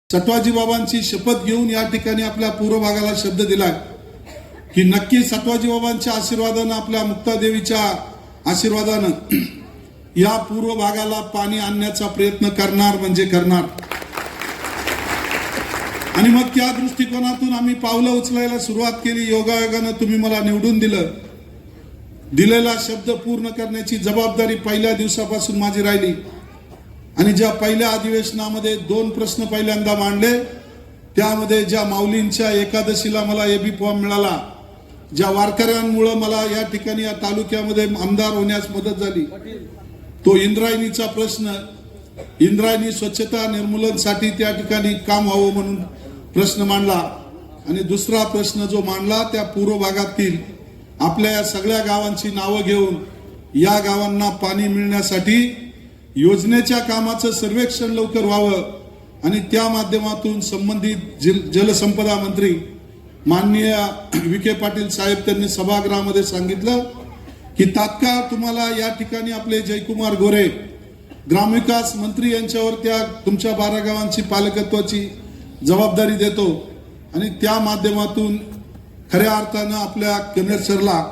सटवाजी बाबांची शपथ घेऊन या ठिकाणी आपल्या पूर्व भागाला शब्द दिलाय की नक्की सटवाजी बाबांच्या आशीर्वादानं, आपल्या मुक्तादेवीच्या आशीर्वादानं या पूर्व भागाला पाणी आणण्याचा प्रयत्न करणार म्हणजे करणार। आणि मग त्या दृष्टिकोनातून आम्ही पावलं उचलायला सुरुवात केली। योगायोगानं तुम्ही मला निवडून दिलेला शब्द पूर्ण करण्याची जबाबदारी पहिल्या दिवसापासून माझी राहिली। आणि ज्या पहिल्या अधिवेशनामध्ये 2 प्रश्न पहिल्यांदा मांडले, त्यामध्ये ज्या माऊलींच्या एकादशीला मला एबी फॉर्म मिळाला, ज्या वारकऱ्यांमुळे मला या ठिकाणी या तालुक्यामध्ये आमदार होण्यास मदत झाली, तो इंद्रायणीचा प्रश्न, इंद्रायणी स्वच्छता निर्मूलनासाठी त्या ठिकाणी काम व्हावं म्हणून प्रश्न मांडला। आणि दुसरा प्रश्न जो मांडला त्या पूर्व भागातील आपल्या या सगळ्या गावांची नावं घेऊन या गावांना पाणी मिळण्यासाठी योजनेच्या कामाचं सर्वेक्षण लवकर व्हावं आणि त्या माध्यमातून संबंधित जलसंपदा मंत्री माननीय विखे पाटील साहेब त्यांनी सभागृहामध्ये सांगितलं की तात्काळ तुम्हाला या ठिकाणी आपले जयकुमार गोरे ग्रामविकास मंत्री यांच्यावर त्या तुमच्या 12 गावांची पालकत्वाची जबाबदारी देतो। आणि त्या माध्यमातून खऱ्या अर्थानं आपल्या कनेरसरला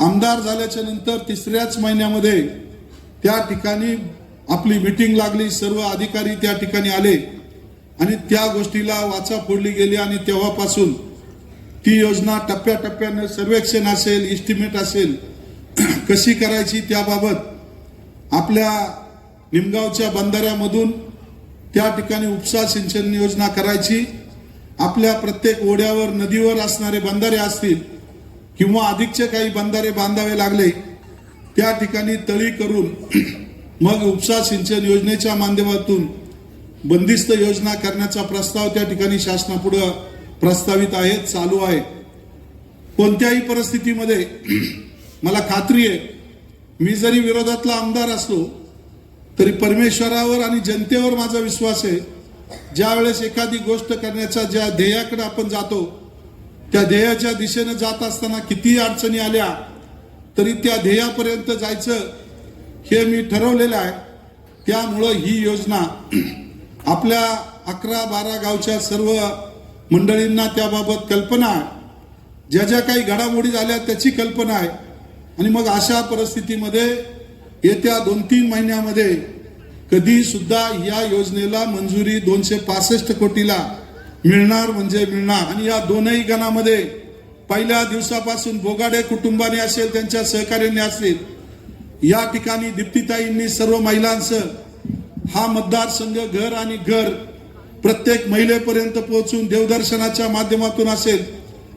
आमदार झाल्याच्या नंतर 3ऱ्याच महिन्यामध्ये त्या ठिकाणी आपली मीटिंग लागली, सर्व अधिकारी त्या ठिकाणी आले आणि त्या गोष्टीला वाचा फोडली गेली। आणि तेव्हापासून ती योजना टप्प्याटप्प्याने सर्वेक्षण असेल, इस्टिमेट असेल, कशी करायची त्याबाबत आपल्या निमगावच्या बंधाऱ्यामधून त्या ठिकाणी उपसा सिंचन योजना करायची। आपल्या प्रत्येक ओढ्यावर नदीवर असणारे बंधारे असतील किंवा अधिकचे काही बंधारे बांधावे लागले, त्या ठिकाणी तळी करून मग उपसा सिंचन योजनेच्या माध्यमातून बंदिस्त योजना करण्याचा प्रस्ताव त्या ठिकाणी शासनापुढे प्रस्तावित आहे, चालू आहे। कोणत्याही परिस्थितीमध्ये मला खात्री आहे, मी जरी विरोधातला आमदार असलो तरी परमेश्वरावर आणि जनतेवर माझा विश्वास आहे। ज्या वेळेस एखादी गोष्ट करण्याच्या ज्या ध्येयाकडे आपण जातो, त्या ध्येयाच्या दिशेने जात असताना किती अडचणी आल्या तरी त्या ध्येयापर्यंत जायचं हे मी ठरवलेलं आहे। त्यामुळं ही योजना आपल्या 11-12 गावच्या सर्व मंडळींना त्याबाबत कल्पना आहे, ज्या ज्या काही घडामोडी झाल्या त्याची कल्पना आहे। आणि मग अशा परिस्थितीमध्ये येत्या 2-3 महिन्यामध्ये कधी सुद्धा या योजनेला मंजुरी 265 कोटीला मिळणार म्हणजे मिळणार। आणि या दोनही गणामध्ये पहिल्या दिवसापासून बोगाडे कुटुंबाने असेल, त्यांच्या सहकार्याने असेल, या ठिकाणी दीप्तीताईंनी सर्व महिलांचं हा मतदारसंघ घर आणि घर प्रत्येक महिलेपर्यंत पोहोचून देवदर्शनाच्या माध्यमातून असेल,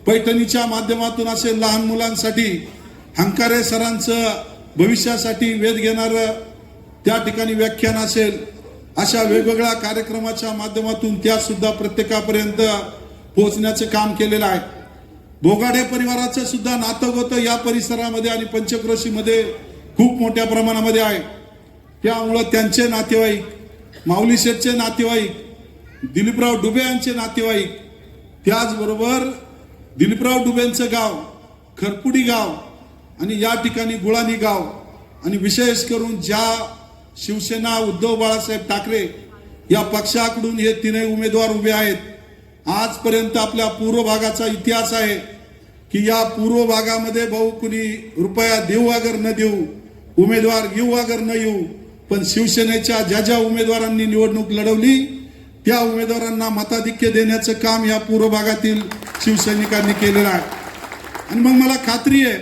पैठणीच्या माध्यमातून असेल, लहान मुलांसाठी हंकारे सरांचं भविष्यासाठी वेध घेणारं त्या ठिकाणी व्याख्यान असेल, अशा वेगवेगळ्या कार्यक्रमाच्या माध्यमातून त्या सुद्धा प्रत्येकापर्यंत पोहोचण्याचं काम केलेलं आहे। बोगाडे परिवाराचं सुद्धा नातं होतं या परिसरामध्ये आणि पंचक्रोशीमध्ये खूप मोठ्या प्रमाणामध्ये आहे। त्यामुळं त्यांचे नातेवाईक, माऊली शेठचे नातेवाईक, दिलीपराव डुबे यांचे नातेवाईक, त्याचबरोबर दिलीपराव डुबेंचं गाव खरपुडी गाव आणि या ठिकाणी गुळानी गाव, आणि विशेष करून ज्या शिवसेना उद्धव बाळासाहेब ठाकरे या पक्षाकडून हे 3 उमेदवार उभे आहेत, आजपर्यंत आपल्या पूर्व भागाचा इतिहास आहे की या पूर्व भागामध्ये भाऊ कुणी रुपया देऊ अगर न देऊ, उमेदवार येऊ अगर न येऊ, पण शिवसेनेच्या ज्या ज्या उमेदवारांनी निवडणूक लढवली त्या उमेदवारांना मताधिक्य देण्याचं काम या पूर्व भागातील शिवसैनिकांनी केलेलं आहे। आणि मग मला खात्री आहे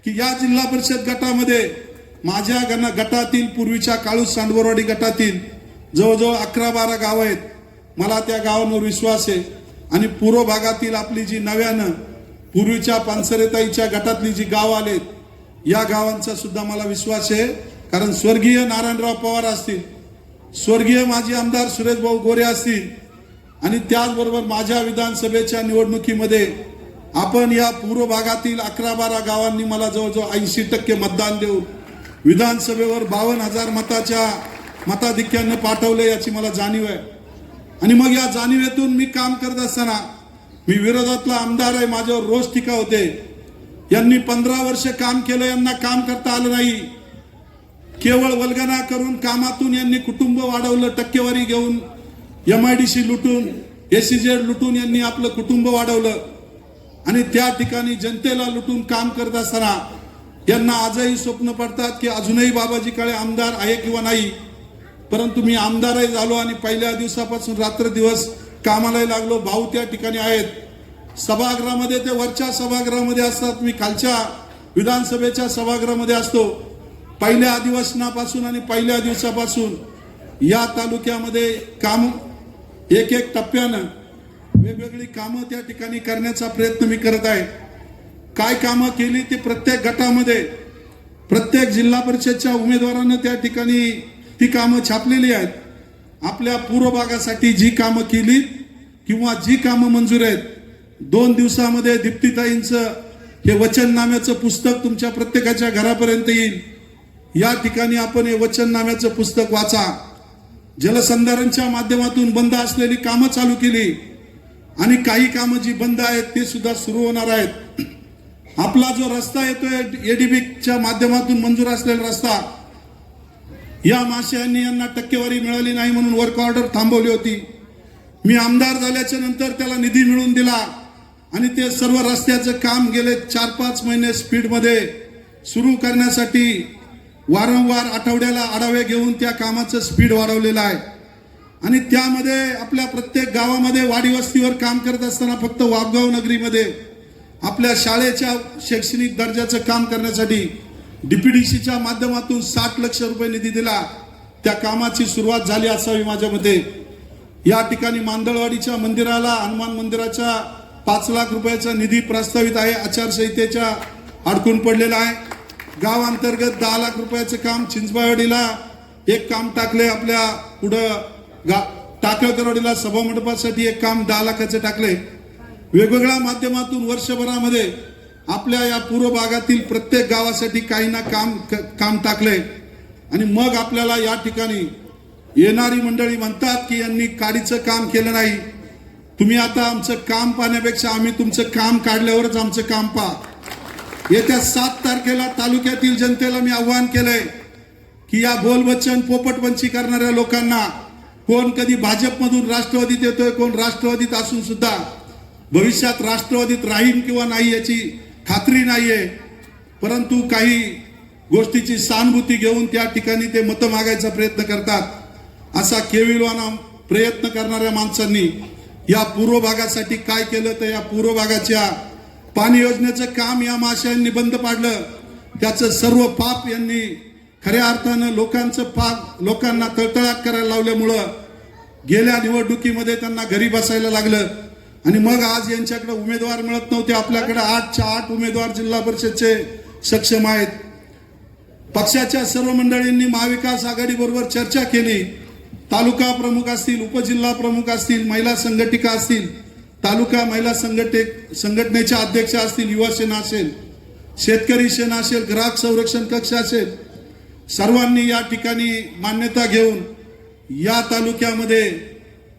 की या जिल्हा परिषद गटामध्ये माझ्या गटातील पूर्वीच्या काळूस सांडवरवाडी गटातील जवळजवळ 11-12 गाव आहेत। मला त्या गावांवर विश्वास आहे। आणि पूर्व भागातील आपली जी नव्यानं पूर्वीच्या पानसरेताईच्या गटातली जी गाव आलेत, या गावांचा सुद्धा मला विश्वास आहे। कारण स्वर्गीय नारायणराव पवार असतील, स्वर्गीय माजी आमदार सुरेश भाऊ गोरे असतील, आणि त्याचबरोबर माझ्या विधानसभेच्या निवडणुकीमध्ये आपण या पूर्व भागातील 11-12 गावांनी मला जवळजवळ 80% मतदान देऊन विधानसभेवर 52,000 मताच्या मताधिक्यानं पाठवले, याची मला जाणीव आहे। आणि मग या जाणीवेतून मी काम करत असताना, मी विरोधातला आमदार आहे, माझ्यावर रोज टीका होते, यांनी 15 वर्ष काम केलं, यांना काम करता आलं नाही, केवळ वल्गना करून कामातून यांनी कुटुंब वाढवलं, टक्केवारी घेऊन MIDC लुटून, SEZ लुटून यांनी आपलं कुटुंब वाढवलं आणि त्या ठिकाणी जनतेला लुटून काम करत असताना यांना आजही स्वप्न पडतात की अजूनही बाबाजी काळे आमदार आहे किंवा नाही. परंतु मी आमदारही झालो आणि पहिल्या दिवसापासून रात्र दिवस कामालाही लागलो. भाऊ त्या ठिकाणी आहेत सभागृहामध्ये, ते वरच्या सभागृहामध्ये असतात, मी खालच्या विधानसभेच्या सभागृहामध्ये असतो. पहिल्या अधिवेशनापासून आणि पहिल्या दिवसापासून या तालुक्यामध्ये काम एक एक टप्प्यानं वेगवेगळी कामं त्या ठिकाणी करण्याचा प्रयत्न मी करत आहे. काय कामं केली ते प्रत्येक गटामध्ये प्रत्येक जिल्हा परिषदच्या उमेदवारांना त्या ठिकाणी ती कामं छापलेली आहेत. आपल्या पूर्व भागासाठी जी कामं केली किंवा जी कामं मंजूर आहेत, 2 दिवसामध्ये दीप्तीताईंचं हे वचननाम्याचं पुस्तक तुमच्या प्रत्येकाच्या घरापर्यंत येईल. या ठिकाणी आपण हे वचननाम्याचं पुस्तक वाचा. जलसंधारणच्या माध्यमातून बंद असलेली कामं चालू केली आणि काही कामं जी बंद आहेत ते सुद्धा सुरू होणार आहेत. आपला जो रस्ता येतोय ADBच्या माध्यमातून मंजूर असलेला रस्ता, या माश्यांनी यांना टक्केवारी मिळाली नाही म्हणून वर्क ऑर्डर थांबवली होती. मी आमदार झाल्याच्या नंतर त्याला निधी मिळवून दिला आणि ते सर्व रस्त्याचं काम गेले 4-5 महिने स्पीडमध्ये सुरू करण्यासाठी वारंवार आठवड्याला आढावे घेऊन त्या कामाचं स्पीड वाढवलेलं आहे. आणि त्यामध्ये आपल्या प्रत्येक गावामध्ये वाडी वस्तीवर काम करत असताना फक्त वाघगाव नगरीमध्ये आपल्या शाळेच्या शैक्षणिक दर्जाचं काम करण्यासाठी DPDCच्या माध्यमातून 60 लक्ष रुपये निधी दिला. त्या कामाची सुरुवात झाली असावी माझ्या मते. या ठिकाणी मांदळवाडीच्या मंदिराला, हनुमान मंदिराच्या 5 लाख रुपयाचा निधी प्रस्तावित आहे, आचारसंहितेच्या अडकून पडलेला आहे. गाव अंतर्गत 10 लाख रुपयाचं काम चिंचबावाडीला एक काम टाकले, आपल्या पुढं टाकळकरवाडीला सभामंडपासाठी एक काम 10 लाखाचे टाकले. वेगवेगळ्या माध्यमातून वर्षभरामध्ये आपल्या या पूर्व भागातील प्रत्येक गावासाठी काही ना काम टाकले. आणि मग आपल्याला या ठिकाणी येणारी मंडळी म्हणतात की यांनी काडीचं काम केलं नाही. तुम्ही आता आमचं काम पाहण्यापेक्षा आम्ही तुमचं काम काढल्यावरच आमचं काम पहा. येत्या 7 तारखेला तालुक्यातील जनतेला मी आव्हान केलंय की या बोलबच्चन पोपटपंची करणाऱ्या लोकांना, कोण कधी भाजपमधून राष्ट्रवादीत येतोय, कोण राष्ट्रवादीत असून सुद्धा भविष्यात राष्ट्रवादीत राहीन किंवा नाही याची खात्री नाहीये, परंतु काही गोष्टीची सहानुभूती घेऊन त्या ठिकाणी ते मतं मागायचा प्रयत्न करतात. असा केविलवाना प्रयत्न करणाऱ्या माणसांनी या पूर्व भागासाठी काय केलं तर या पूर्व भागाच्या पाणी योजनेचं काम या माश्यांनी बंद पाडलं. त्याचं सर्व पाप यांनी खऱ्या अर्थानं लोकांना तळतळाट करायला लावल्यामुळं गेल्या निवडणुकीमध्ये त्यांना घरी बसायला लागलं. आणि मग आज यांच्याकडे उमेदवार मिळत नव्हते. आपल्याकडे 8च्या 8 उमेदवार जिल्हा परिषदचे सक्षम आहेत. पक्षाच्या सर्व मंडळींनी महाविकास आघाडी बरोबर चर्चा केली. तालुका प्रमुख असतील, उपजिल्हा प्रमुख असतील, महिला संघटिका असतील, तालुका महिला संघटनेच्या अध्यक्ष असतील, युवा सेना असेल, शेतकरी सेना असेल, ग्राहक संरक्षण कक्ष असेल, सर्वांनी या ठिकाणी मान्यता घेऊन या तालुक्यामध्ये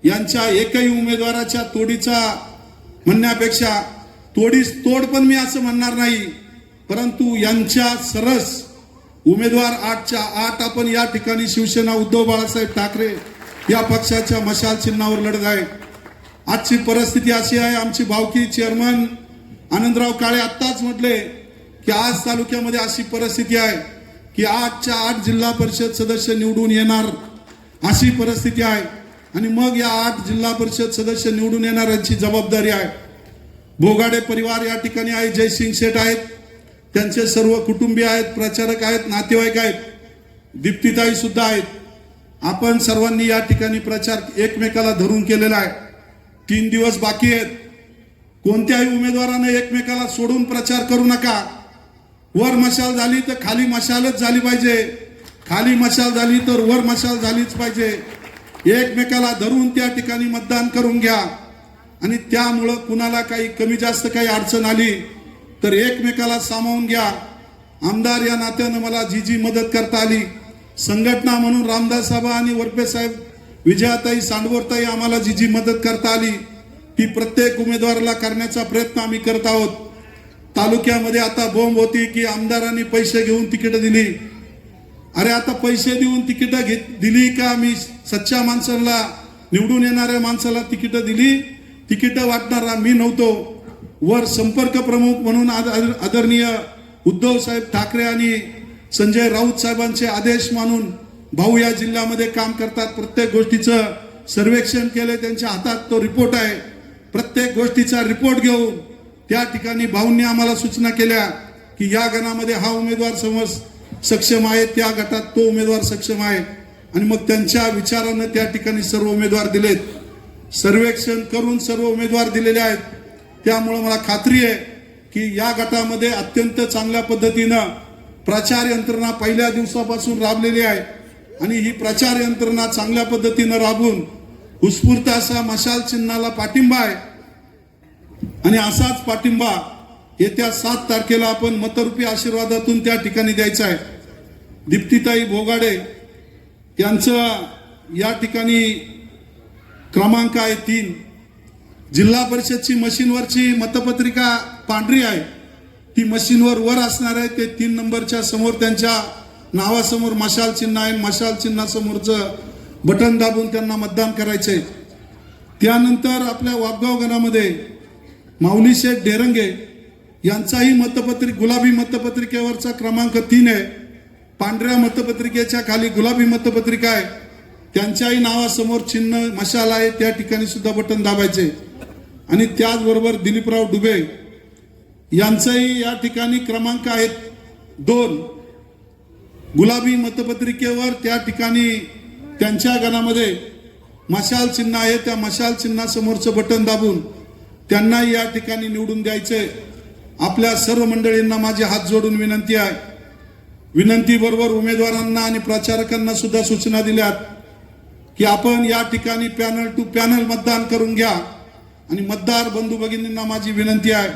यांच्या एकही उमेदवाराच्या तोडीचा म्हणण्यापेक्षा तोड पण मी असं म्हणणार नाही, परंतु यांच्या सरस उमेदवार 8च्या 8 आपण या ठिकाणी शिवसेना उद्धव बाळासाहेब ठाकरे या पक्षाच्या मशाल चिन्हावर लढत आहे. आजची परिस्थिती अशी आहे. आमची भावकी चेअरमन आनंदराव काळे आत्ताच म्हटले की आज तालुक्यामध्ये अशी परिस्थिती आहे की 8च्या 8 जिल्हा परिषद सदस्य निवडून येणार अशी परिस्थिती आहे. आणि मग या 8 जिल्हा परिषद सदस्य निवडून येणाऱ्यांची जबाबदारी आहे. भोगाडे परिवार या ठिकाणी आहे, जयसिंग शेठ आहेत, त्यांचे सर्व कुटुंबीय आहेत, प्रचारक आहेत, नातेवाईक आहेत, दीप्तीताई सुद्धा आहेत. आपण सर्वांनी या ठिकाणी प्रचार एकमेकाला धरून केलेला आहे. 3 दिवस बाकी आहेत. कोणत्याही उमेदवाराने एकमेकाला सोडून प्रचार करू नका. वर मशाल झाली तर खाली मशालच झाली पाहिजे, खाली मशाल झाली तर वर मशाल झालीच पाहिजे. एकमेकाला धरून त्या ठिकाणी मतदान करून घ्या. आणि त्यामुळं कुणाला काही कमी जास्त काही अडचण आली तर एकमेकाला सामावून घ्या. आमदार या नात्यानं मला जी मदत करता आली, संघटना म्हणून रामदास साहेब आणि वरपे साहेब, विजयाताई, सांडवरताई आम्हाला जी मदत करता आली ती प्रत्येक उमेदवाराला करण्याचा प्रयत्न आम्ही करत आहोत. तालुक्यामध्ये आता बोंब होती की आमदारांनी पैसे घेऊन तिकीट दिली. अरे आता पैसे देऊन तिकीट दिली का? मी सच्च्या माणसांना निवडून येणाऱ्या माणसाला तिकीटं दिली. तिकीटं वाटणारा मी नव्हतो. वर संपर्क प्रमुख म्हणून आदरणीय उद्धव साहेब ठाकरे आणि संजय राऊत साहेबांचे आदेश मानून भाऊ या जिल्ह्यामध्ये काम करतात. प्रत्येक गोष्टीचं सर्वेक्षण केले, त्यांच्या हातात तो रिपोर्ट आहे. प्रत्येक गोष्टीचा रिपोर्ट घेऊन त्या ठिकाणी भाऊंनी आम्हाला सूचना केल्या की या गणामध्ये हा उमेदवार सक्षम आहे, त्या गटात तो उमेदवार सक्षम आहे. आणि मग त्यांच्या विचारानं त्या ठिकाणी सर्व उमेदवार दिलेत. सर्वेक्षण करून सर्व उमेदवार दिलेले आहेत. त्यामुळे मला खात्री आहे की या गटामध्ये अत्यंत चांगल्या पद्धतीनं प्रचार यंत्रणा पहिल्या दिवसापासून राबलेली आहे. आणि ही प्रचार यंत्रणा चांगल्या पद्धतीनं राबून उत्स्फूर्त असा मशाल चिन्हाला पाठिंबा आहे. आणि असाच पाठिंबा येत्या 7 तारखेला आपण मतरूपी आशीर्वादातून त्या ठिकाणी द्यायचा आहे. दीप्तीताई भोगाडे यांचं या ठिकाणी क्रमांक आहे 3. जिल्हा परिषदची मशीनवरची मतपत्रिका पांढरी आहे, ती मशीनवर वर असणार आहे. ते 3 नंबरच्या समोर त्यांच्या नावासमोर मशाल चिन्ह आहे. मशाल चिन्हासमोरचं बटन दाबून त्यांना मतदान करायचंय. त्यानंतर आपल्या वापगाव गणामध्ये माऊली शेठ डेरंगे यांचाही गुलाबी मतपत्रिकेवरचा क्रमांक 3 आहे. पांढऱ्या मतपत्रिकेच्या खाली गुलाबी मतपत्रिका आहे. त्यांच्याही नावासमोर चिन्ह मशाल आहे, त्या ठिकाणी सुद्धा बटन दाबायचे. आणि त्याचबरोबर दिलीपराव डुबे यांचाही या ठिकाणी क्रमांक आहेत 2. गुलाबी मतपत्रिकेवर त्या ठिकाणी त्यांच्या गणामध्ये मशाल चिन्ह आहे, त्या मशाल चिन्हासमोरचं बटन दाबून त्यांना या ठिकाणी निवडून द्यायचे. आपल्या सर्व मंडळींना माझे हात जोडून विनंती आहे. विनंतीबरोबर उमेदवारांना आणि प्रचारकांना सुद्धा सूचना दिल्यात की आपण या ठिकाणी पॅनल टू पॅनल मतदान करून घ्या. आणि मतदार बंधू भगिनींना माझी विनंती आहे,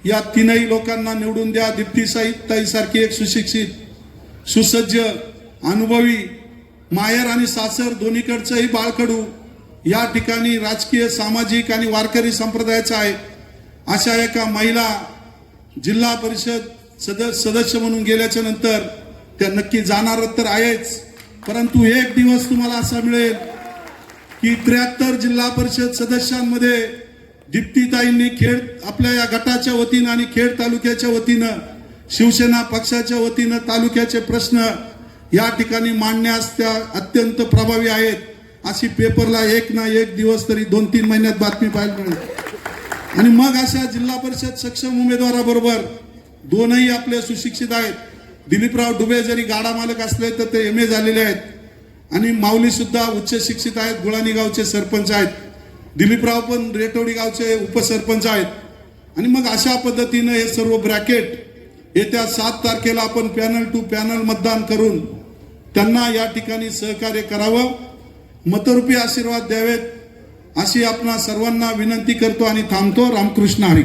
या 3ही लोकांना निवडून द्या. दीप्तीताई सारखी एक सुशिक्षित, सुसज्ज, अनुभवी, माहेर आणि सासर दोन्हीकडचंही बाळकडू या ठिकाणी राजकीय, सामाजिक आणि वारकरी संप्रदायाचा आहे. अशा एका महिला जिल्हा परिषद सदस्य म्हणून गेल्याच्या नंतर त्या नक्की जाणार तर आहेच, परंतु एक दिवस तुम्हाला असा मिळेल की 73 जिल्हा परिषद सदस्यांमध्ये दीप्तीताईंनी खेड आपल्या या गटाच्या वतीनं आणि खेड तालुक्याच्या वतीनं, शिवसेना पक्षाच्या वतीनं तालुक्याचे प्रश्न या ठिकाणी मांडण्यास त्या अत्यंत प्रभावी आहेत. अशी पेपरला एक ना एक दिवस तरी 2-3 महिन्यात बातमी पाहायला मिळेल. आणि मग अशा जिल्हा परिषद सक्षम उमेदवाराबरोबर 2ही आपले सुशिक्षित आहेत. दिलीपराव डुबे जरी गाडा मालक असले तर ते MA झालेले आहेत. आणि माऊली सुद्धा उच्च शिक्षित आहेत, गुळाणी गावचे सरपंच आहेत. दिलीपराव पण रेटोडी गावचे उपसरपंच आहेत. आणि मग अशा पद्धतीनं हे सर्व ब्रॅकेट येत्या 7 तारखेला आपण पॅनल टू पॅनल मतदान करून त्यांना या ठिकाणी सहकार्य करावं, मतरूपी आशीर्वाद द्यावेत अशी आपणा सर्वांना विनंती करतो आणि थांबतो. रामकृष्ण हरी.